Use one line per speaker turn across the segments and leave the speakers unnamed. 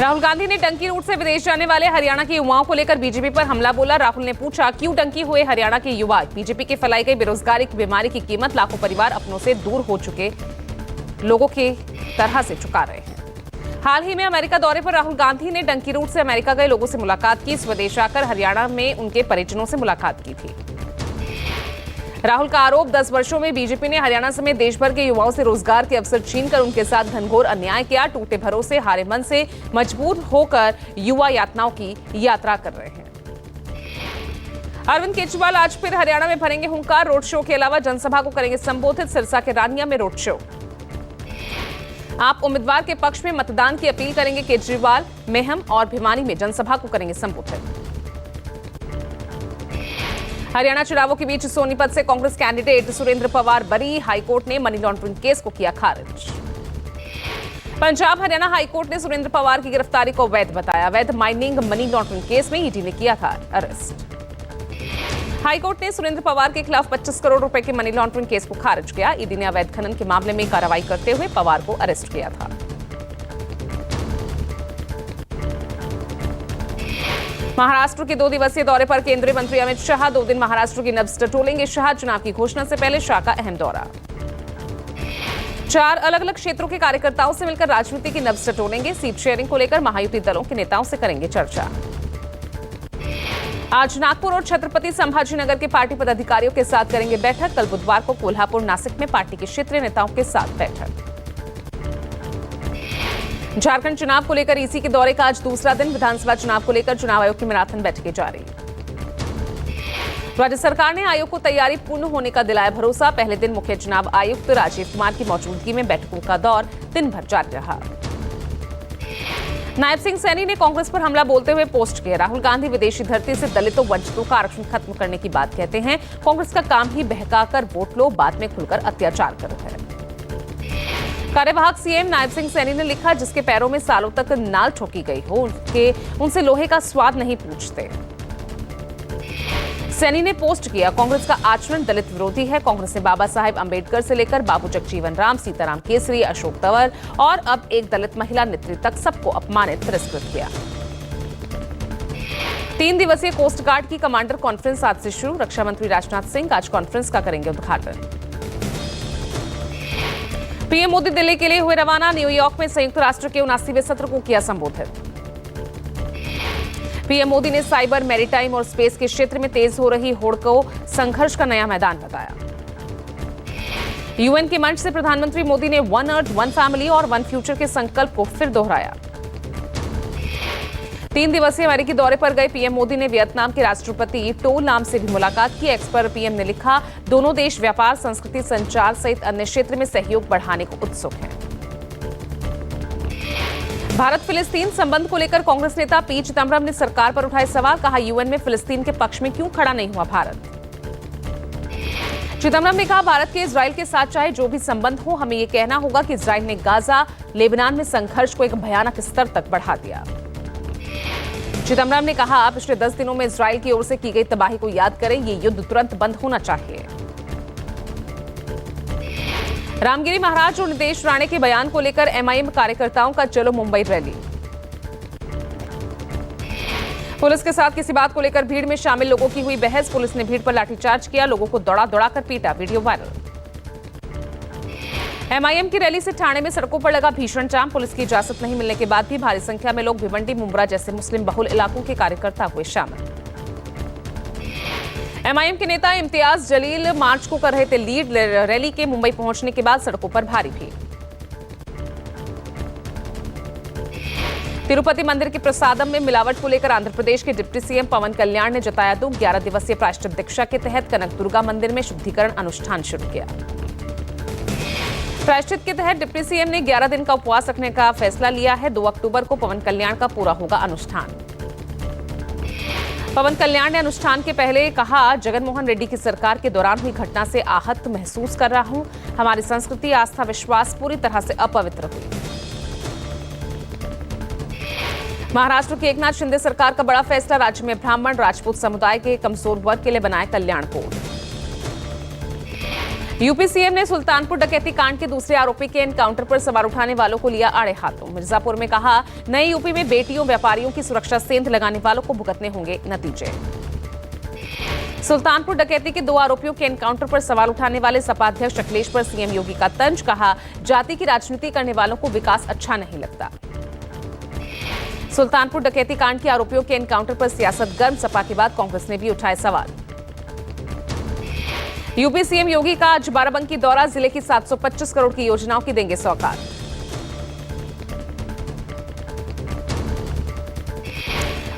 राहुल गांधी ने टंकी रूट से विदेश जाने वाले हरियाणा के युवाओं को लेकर बीजेपी पर हमला बोला। राहुल ने पूछा, क्यों टंकी हुए हरियाणा के युवा? बीजेपी की फैलाई गई बेरोजगारी की बीमारी की कीमत लाखों परिवार अपनों से दूर हो चुके लोगों की तरह से चुका रहे हैं। हाल ही में अमेरिका दौरे पर राहुल गांधी ने टंकी रूट से अमेरिका गए लोगों से मुलाकात की। स्वदेश आकर हरियाणा में उनके परिजनों से मुलाकात की थी। राहुल का आरोप, 10 वर्षों में बीजेपी ने हरियाणा समेत देश भर के युवाओं से रोजगार के अवसर छीनकर उनके साथ घनघोर अन्याय किया। टूटे भरोसे, हारे मन से मजबूर होकर युवा यातनाओं की यात्रा कर रहे हैं। अरविंद केजरीवाल आज फिर हरियाणा में भरेंगे हुंकार। रोड शो के अलावा जनसभा को करेंगे संबोधित। सिरसा के रानिया में रोड शो। आप उम्मीदवार के पक्ष में मतदान की अपील करेंगे केजरीवाल। मेहम और भिवानी में जनसभा को करेंगे संबोधित। हरियाणा चुनावों के बीच सोनीपत से कांग्रेस कैंडिडेट सुरेंद्र पवार बरी। हाईकोर्ट ने मनी लॉन्ड्रिंग केस को किया खारिज। पंजाब हरियाणा हाईकोर्ट ने सुरेंद्र पवार की गिरफ्तारी को वैध बताया। वैध माइनिंग मनी लॉन्ड्रिंग केस में ईडी ने किया था अरेस्ट। हाईकोर्ट ने सुरेंद्र पवार के खिलाफ 25 करोड़ रुपए के मनी लॉन्ड्रिंग केस को खारिज किया। ईडी ने अवैध खनन के मामले में कार्रवाई करते हुए पवार को अरेस्ट किया था। महाराष्ट्र के 2 दिवसीय दौरे पर केंद्रीय मंत्री अमित शाह 2 दिन महाराष्ट्र की नब्ज टटोलेंगे। शाह चुनाव की घोषणा से पहले शाह का अहम दौरा। 4 अलग अलग क्षेत्रों के कार्यकर्ताओं से मिलकर राजनीति की नब्ज टटोलेंगे। सीट शेयरिंग को लेकर महायुति दलों के नेताओं से करेंगे चर्चा। आज नागपुर और छत्रपति संभाजीनगर के पार्टी पदाधिकारियों के साथ करेंगे बैठक। कल बुधवार को कोल्हापुर, नासिक में पार्टी के क्षेत्रीय नेताओं के साथ बैठक। झारखंड चुनाव को लेकर ईसी के दौरे का आज दूसरा दिन। विधानसभा चुनाव को लेकर चुनाव आयोग की मैराथन बैठकें जारी। राज्य सरकार ने आयोग को तैयारी पूर्ण होने का दिलाया भरोसा। पहले दिन मुख्य चुनाव आयुक्त राजीव कुमार की मौजूदगी में बैठकों का दौर दिन भर जारी रहा। नायब सिंह सैनी ने कांग्रेस पर हमला बोलते हुए पोस्ट किया। राहुल गांधी विदेशी धरती से दलितों वंचितों का आरक्षण खत्म करने की बात कहते हैं। कांग्रेस का काम ही बहकाकर वोट लो, बाद में खुलकर अत्याचार करो है। कार्यवाहक सीएम नायब सिंह सैनी ने लिखा, जिसके पैरों में सालों तक नाल ठोकी गई हो उनसे लोहे का स्वाद नहीं पूछते। सैनी ने पोस्ट किया, कांग्रेस का आचरण दलित विरोधी है। कांग्रेस ने बाबा साहेब अंबेडकर से लेकर बाबू जगजीवन राम, सीताराम केसरी, अशोक तंवर और अब एक दलित महिला नेत्री तक सबको अपमानित, तिरस्कृत किया। 3 दिवसीय कोस्ट गार्ड की कमांडर कॉन्फ्रेंस आज से शुरू। रक्षा मंत्री राजनाथ सिंह आज कॉन्फ्रेंस का करेंगे उद्घाटन। पीएम मोदी दिल्ली के लिए हुए रवाना। न्यूयॉर्क में संयुक्त राष्ट्र के 79वें सत्र को किया संबोधित। पीएम मोदी ने साइबर, मैरीटाइम और स्पेस के क्षेत्र में तेज हो रही होड़ को संघर्ष का नया मैदान बताया। यूएन के मंच से प्रधानमंत्री मोदी ने वन अर्थ, वन फैमिली और वन फ्यूचर के संकल्प को फिर दोहराया। 3 दिवसीय अमेरिकी दौरे पर गए पीएम मोदी ने वियतनाम के राष्ट्रपति टो लाम से भी मुलाकात की। एक्स पर पीएम ने लिखा, दोनों देश व्यापार, संस्कृति, संचार सहित अन्य क्षेत्र में सहयोग बढ़ाने को उत्सुक हैं। भारत फिलिस्तीन संबंध को लेकर कांग्रेस नेता पी चिदम्बरम ने सरकार पर उठाए सवाल। कहा, यूएन में फिलिस्तीन के पक्ष में क्यों खड़ा नहीं हुआ भारत। चिदम्बरम ने कहा, भारत के इजराइल के साथ चाहे जो भी संबंध हो, हमें यह कहना होगा कि इजराइल ने गाजा, लेबनान में संघर्ष को एक भयानक स्तर तक बढ़ा दिया। चिदम्बरम ने कहा, पिछले 10 दिनों में इजराइल की ओर से की गई तबाही को याद करें। ये युद्ध तुरंत बंद होना चाहिए। रामगिरी महाराज और नितेश राणे के बयान को लेकर एमआईएम कार्यकर्ताओं का चलो मुंबई रैली। पुलिस के साथ किसी बात को लेकर भीड़ में शामिल लोगों की हुई बहस। पुलिस ने भीड़ पर लाठीचार्ज किया, लोगों को दौड़ा दौड़ाकर पीटा, वीडियो वायरल। एमआईएम की रैली से ठाणे में सड़कों पर लगा भीषण जाम। पुलिस की इजाजत नहीं मिलने के बाद भी भारी संख्या में लोग भिवंडी, मुंब्रा जैसे मुस्लिम बहुल इलाकों के कार्यकर्ता हुए शामिल। एमआईएम के नेता इम्तियाज जलील मार्च को कर रहे थे लीड। रैली के मुंबई पहुंचने के बाद सड़कों पर भारी भीड़। तिरुपति मंदिर के प्रसादम में मिलावट को लेकर आंध्र प्रदेश के डिप्टी सीएम पवन कल्याण ने जताया दुख। 11 दिवसीय प्रायश्चित दीक्षा के तहत कनक दुर्गा मंदिर में शुद्धिकरण अनुष्ठान शुरू किया। प्रायश्चित के तहत डिप्टी सीएम ने 11 दिन का उपवास रखने का फैसला लिया है। 2 अक्टूबर को पवन कल्याण का पूरा होगा अनुष्ठान। पवन कल्याण ने अनुष्ठान के पहले कहा, जगनमोहन रेड्डी की सरकार के दौरान हुई घटना से आहत महसूस कर रहा हूं। हमारी संस्कृति, आस्था, विश्वास पूरी तरह से अपवित्र हुई। महाराष्ट्र की एकनाथ शिंदे सरकार का बड़ा फैसला। राज्य में ब्राह्मण, राजपूत समुदाय के कमजोर वर्ग के लिए बनाए कल्याण कोड। यूपी सीएम ने सुल्तानपुर डकैती कांड के दूसरे आरोपी के एनकाउंटर पर सवाल उठाने वालों को लिया आड़े हाथों। मिर्जापुर में कहा, नए यूपी में बेटियों व्यापारियों की सुरक्षा सेंध लगाने वालों को भुगतने होंगे नतीजे। सुल्तानपुर डकैती के 2 आरोपियों के एनकाउंटर पर सवाल उठाने वाले सपा अध्यक्ष अखिलेश पर सीएम योगी का तंज। कहा, जाति की राजनीति करने वालों को विकास अच्छा नहीं लगता। सुल्तानपुर डकैती कांड के आरोपियों के एनकाउंटर पर सियासत गर्म, सपा के बाद कांग्रेस ने भी उठाए सवाल। यूपी सीएम योगी का आज बाराबंकी दौरा, जिले की 725 करोड़ की योजनाओं की देंगे सौगात।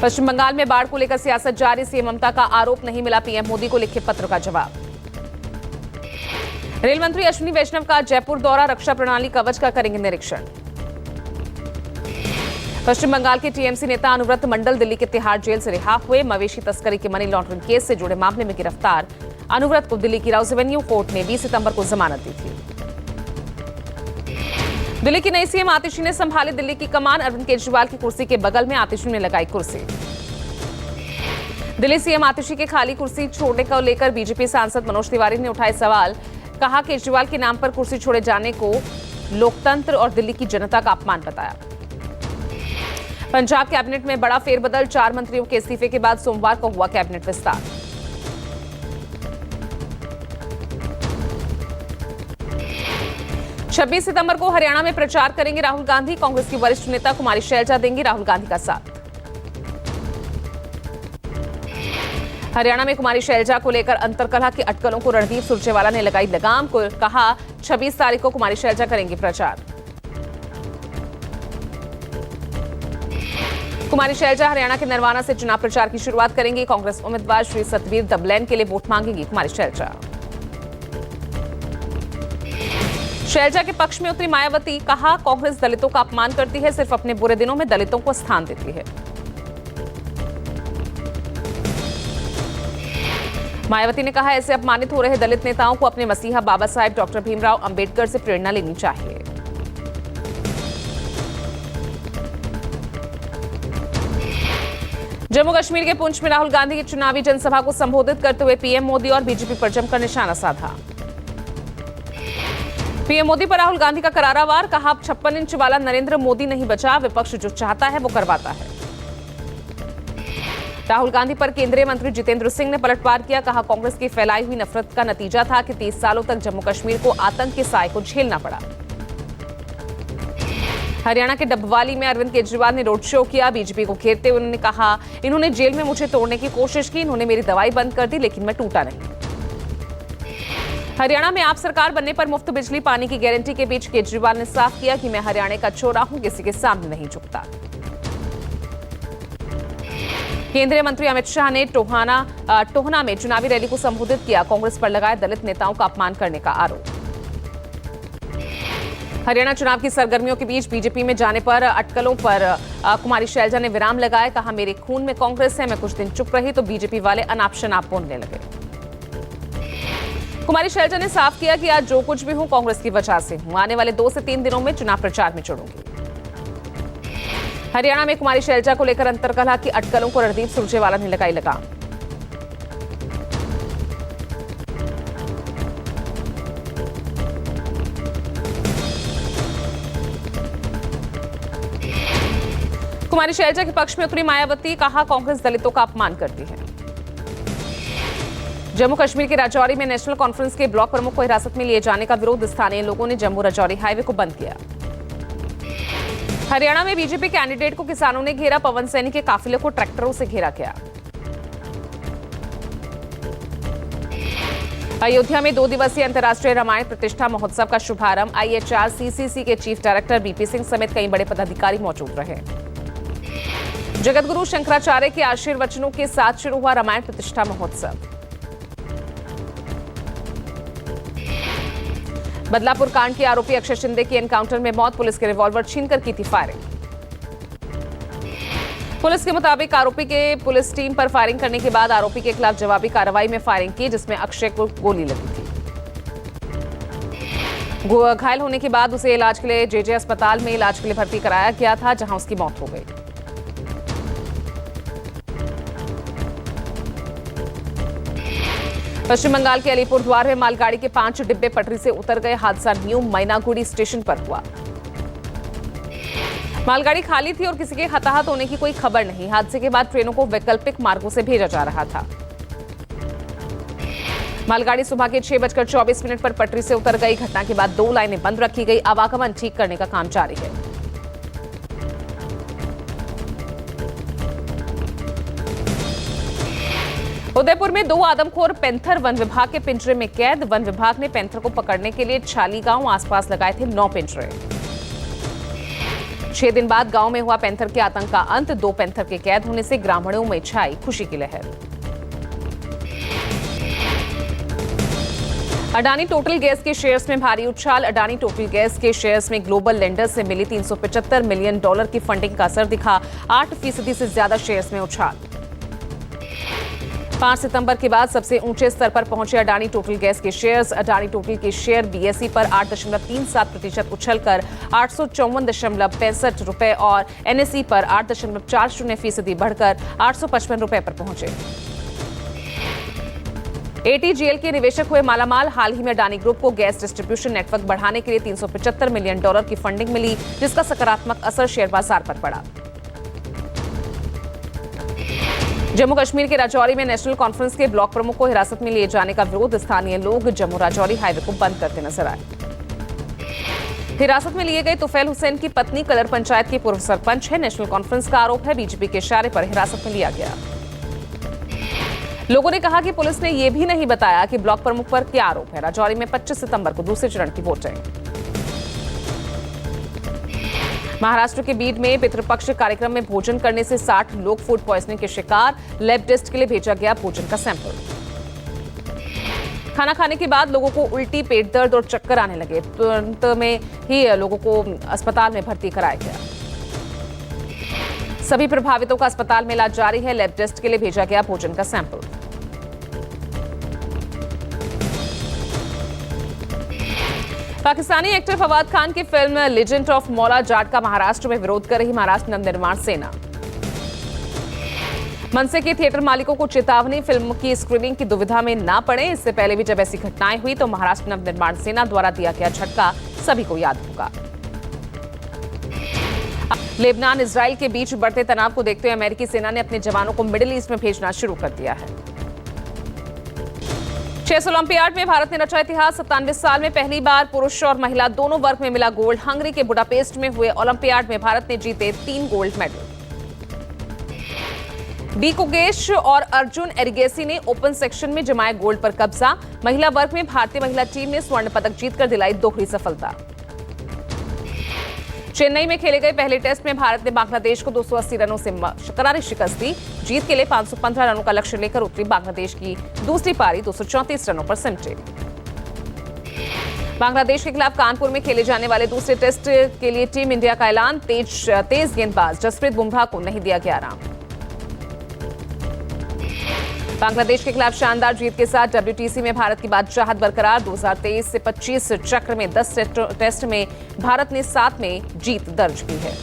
पश्चिम बंगाल में बाढ़ को लेकर सियासत जारी, सीएम ममता का आरोप, नहीं मिला पीएम मोदी को लिखे पत्र का जवाब। रेल मंत्री अश्विनी वैष्णव का जयपुर दौरा, रक्षा प्रणाली कवच का करेंगे निरीक्षण। पश्चिम बंगाल के टीएमसी नेता अनुव्रत मंडल दिल्ली के तिहाड़ जेल से रिहा हुए। मवेशी तस्करी के मनी लॉन्ड्रिंग केस से जुड़े मामले में गिरफ्तार अनुव्रत को दिल्ली की राउज एवेन्यू कोर्ट ने 20 सितंबर को जमानत दी थी। दिल्ली की नई सीएम आतिशी ने संभाली दिल्ली की कमान, अरविंद केजरीवाल की कुर्सी के बगल में आतिशी ने लगाई कुर्सी। दिल्ली सीएम आतिशी के खाली कुर्सी छोड़ने को लेकर बीजेपी सांसद मनोज तिवारी ने उठाए सवाल। कहा, केजरीवाल के नाम पर कुर्सी छोड़े जाने को लोकतंत्र और दिल्ली की जनता का अपमान बताया। पंजाब कैबिनेट में बड़ा फेरबदल, 4 मंत्रियों के इस्तीफे के बाद सोमवार को हुआ कैबिनेट विस्तार। छब्बीस सितंबर को हरियाणा में प्रचार करेंगे राहुल गांधी। कांग्रेस की वरिष्ठ नेता कुमारी शैलजा देंगी राहुल गांधी का साथ। हरियाणा में कुमारी शैलजा को लेकर अंतरकलह की अटकलों को रणदीप सुरजेवाला ने लगाई लगाम। को कहा, 26 तारीख को कुमारी शैलजा करेंगी प्रचार। कुमारी शैलजा हरियाणा के नरवाना से चुनाव प्रचार की शुरुआत करेंगी। कांग्रेस उम्मीदवार श्री सतवीर दबलैन के लिए वोट मांगेंगी कुमारी शैलजा। शैलजा के पक्ष में उतरी मायावती, कहा, कांग्रेस दलितों का अपमान करती है, सिर्फ अपने बुरे दिनों में दलितों को स्थान देती है। मायावती ने कहा, ऐसे अपमानित हो रहे दलित नेताओं को अपने मसीहा बाबा साहेब डॉक्टर भीमराव अंबेडकर से प्रेरणा लेनी चाहिए। जम्मू कश्मीर के पुंछ में राहुल गांधी की चुनावी जनसभा को संबोधित करते हुए पीएम मोदी और बीजेपी पर जमकर निशाना साधा। पीएम मोदी पर राहुल गांधी का करारा वार। कहा, 56 इंच वाला नरेंद्र मोदी नहीं बचा, विपक्ष जो चाहता है वो करवाता है। राहुल गांधी पर केंद्रीय मंत्री जितेंद्र सिंह ने पलटवार किया। कहा, कांग्रेस की फैलाई हुई नफरत का नतीजा था कि 30 सालों तक जम्मू कश्मीर को आतंक के साए को झेलना पड़ा। हरियाणा के डबवाली में अरविंद केजरीवाल ने रोड शो किया। बीजेपी को घेरते हुए उन्होंने कहा, इन्होंने जेल में मुझे तोड़ने की कोशिश की, इन्होंने मेरी दवाई बंद कर दी, लेकिन मैं टूटा नहीं। हरियाणा में आप सरकार बनने पर मुफ्त बिजली पानी की गारंटी के बीच केजरीवाल ने साफ किया कि मैं हरियाणा का छोरा हूं, किसी के सामने नहीं झुकता। केंद्रीय मंत्री अमित शाह ने टोहना में चुनावी रैली को संबोधित किया। कांग्रेस पर लगाया दलित नेताओं का अपमान करने का आरोप। हरियाणा चुनाव की सरगर्मियों के बीच बीजेपी में जाने पर अटकलों पर कुमारी शैलजा ने विराम लगाया। कहा, मेरे खून में कांग्रेस है, मैं कुछ दिन चुप रही तो बीजेपी वाले अनाप शनाप बोलने लगे। कुमारी शैलजा ने साफ किया कि आज जो कुछ भी हूं कांग्रेस की वजह से हूं, आने वाले 2 से 3 दिनों में चुनाव प्रचार में जुड़ूंगी। हरियाणा में कुमारी शैलजा को लेकर अंतरकलह की अटकलों को रणदीप सुरजेवाला ने लगाई लगाम। कुमारी शैलजा के पक्ष में उतरी मायावती। कहा, कांग्रेस दलितों का अपमान करती है। जम्मू कश्मीर के राजौरी में नेशनल कॉन्फ्रेंस के ब्लॉक प्रमुख को हिरासत में लिए जाने का विरोध, स्थानीय लोगों ने जम्मू राजौरी हाईवे को बंद किया। हरियाणा में बीजेपी कैंडिडेट को किसानों ने घेरा। पवन सैनी के काफिले को ट्रैक्टरों से घेरा गया। अयोध्या में 2 दिवसीय अंतर्राष्ट्रीय रामायण प्रतिष्ठा महोत्सव का शुभारंभ। IHRCCC के चीफ डायरेक्टर बीपी सिंह समेत कई बड़े पदाधिकारी मौजूद रहे। जगतगुरु शंकराचार्य के आशीर्वचनों के साथ शुरू हुआ रामायण प्रतिष्ठा महोत्सव। बदलापुर कांड के आरोपी अक्षय शिंदे की एनकाउंटर में मौत, पुलिस के रिवॉल्वर छीनकर की थी फायरिंग। पुलिस के मुताबिक आरोपी के पुलिस टीम पर फायरिंग करने के बाद आरोपी के खिलाफ जवाबी कार्रवाई में फायरिंग की, जिसमें अक्षय को गोली लगी थी। घायल होने के बाद उसे इलाज के लिए जेजे अस्पताल में इलाज के लिए भर्ती कराया गया था, जहां उसकी मौत हो गई। पश्चिम बंगाल के अलीपुरद्वार में मालगाड़ी के 5 डिब्बे पटरी से उतर गए। हादसा न्यू मैनागुड़ी स्टेशन पर हुआ। मालगाड़ी खाली थी और किसी के हताहत होने की कोई खबर नहीं। हादसे के बाद ट्रेनों को वैकल्पिक मार्गों से भेजा जा रहा था। मालगाड़ी सुबह के 6:24 पर पटरी से उतर गई। घटना के बाद 2 लाइनें बंद रखी गई। आवागमन ठीक करने का काम जारी है। उदयपुर में 2 आदमखोर पैंथर वन विभाग के पिंजरे में कैद। वन विभाग ने पैंथर को पकड़ने के लिए छाली गांव आसपास लगाए थे 9 पिंजरे। 6 दिन बाद गांव में हुआ पैंथर के आतंक का अंत। 2 पैंथर के कैद होने से ग्रामीणों में छाई खुशी की लहर। अडानी टोटल गैस के शेयर्स में भारी उछाल। अडानी टोटल गैस के शेयर्स में ग्लोबल लेंडर से मिली $375 मिलियन की फंडिंग का असर दिखा। 8% से ज्यादा शेयर्स में उछाल। 5 सितंबर के बाद सबसे ऊंचे स्तर पर पहुंचे अडानी टोटल गैस के शेयर्स। अडानी टोटल के शेयर बीएसई पर 8.37% उछलकर 854.65 रुपए और एनएसई पर 8.40% बढ़कर 855 रुपए पर पहुंचे। एटीजीएल के निवेशक हुए मालामाल। हाल ही में अडानी ग्रुप को गैस डिस्ट्रीब्यूशन नेटवर्क बढ़ाने के लिए $375 मिलियन की फंडिंग मिली, जिसका सकारात्मक असर शेयर बाजार पर पड़ा। जम्मू कश्मीर के राजौरी में नेशनल कॉन्फ्रेंस के ब्लॉक प्रमुख को हिरासत में लिए जाने का विरोध। स्थानीय लोग जम्मू राजौरी हाईवे को बंद करते नजर आए। हिरासत में लिए गए तुफैल हुसैन की पत्नी कलर पंचायत की पूर्व सरपंच है। नेशनल कॉन्फ्रेंस का आरोप है बीजेपी के इशारे पर हिरासत में लिया गया। लोगों ने कहा कि पुलिस ने यह भी नहीं बताया कि ब्लॉक प्रमुख पर क्या आरोप है। राजौरी में 25 सितंबर को दूसरे चरण की वोटिंग। महाराष्ट्र के बीड में पितृपक्ष कार्यक्रम में भोजन करने से 60 लोग फूड पॉइजनिंग के शिकार। लैब टेस्ट के लिए भेजा गया भोजन का सैंपल। खाना खाने के बाद लोगों को उल्टी, पेट दर्द और चक्कर आने लगे। तुरंत में ही लोगों को अस्पताल में भर्ती कराया गया। सभी प्रभावितों का अस्पताल में इलाज जारी है। लैब टेस्ट के लिए भेजा गया भोजन का सैंपल। पाकिस्तानी एक्टर फवाद खान की फिल्म लेजेंड ऑफ मौला जाट का महाराष्ट्र में विरोध कर रही महाराष्ट्र नवनिर्माण सेना। मनसे के थिएटर मालिकों को चेतावनी, फिल्म की स्क्रीनिंग की दुविधा में ना पड़े। इससे पहले भी जब ऐसी घटनाएं हुई तो महाराष्ट्र नवनिर्माण सेना द्वारा दिया गया झटका सभी को याद होगा। लेबनान इजराइल के बीच बढ़ते तनाव को देखते हुए अमेरिकी सेना ने अपने जवानों को मिडिल ईस्ट में भेजना शुरू कर दिया है। चेस ओलंपियाड में भारत ने रचा इतिहास। 97 साल में पहली बार पुरुष और महिला दोनों वर्ग में मिला गोल्ड। हंगरी के बुडापेस्ट में हुए ओलंपियाड में भारत ने जीते 3 गोल्ड मेडल। डी कुगेश और अर्जुन एरिगेसी ने ओपन सेक्शन में जमाया गोल्ड पर कब्जा। महिला वर्ग में भारतीय महिला टीम ने स्वर्ण पदक जीतकर दिलाई दोहरी सफलता। चेन्नई में खेले गए पहले टेस्ट में भारत ने बांग्लादेश को 280 रनों से करारी शिकस्त दी। जीत के लिए 515 रनों का लक्ष्य लेकर उतरी बांग्लादेश की दूसरी पारी 234 रनों पर सिमटी। बांग्लादेश के खिलाफ कानपुर में खेले जाने वाले दूसरे टेस्ट के लिए टीम इंडिया का ऐलान। तेज गेंदबाज जसप्रीत बुमराह को नहीं दिया गया आराम। बांग्लादेश के खिलाफ शानदार जीत के साथ WTC में भारत की बादशाहत बरकरार। 2023 से 25 चक्र में 10 टेस्ट में भारत ने 7 में जीत दर्ज की है।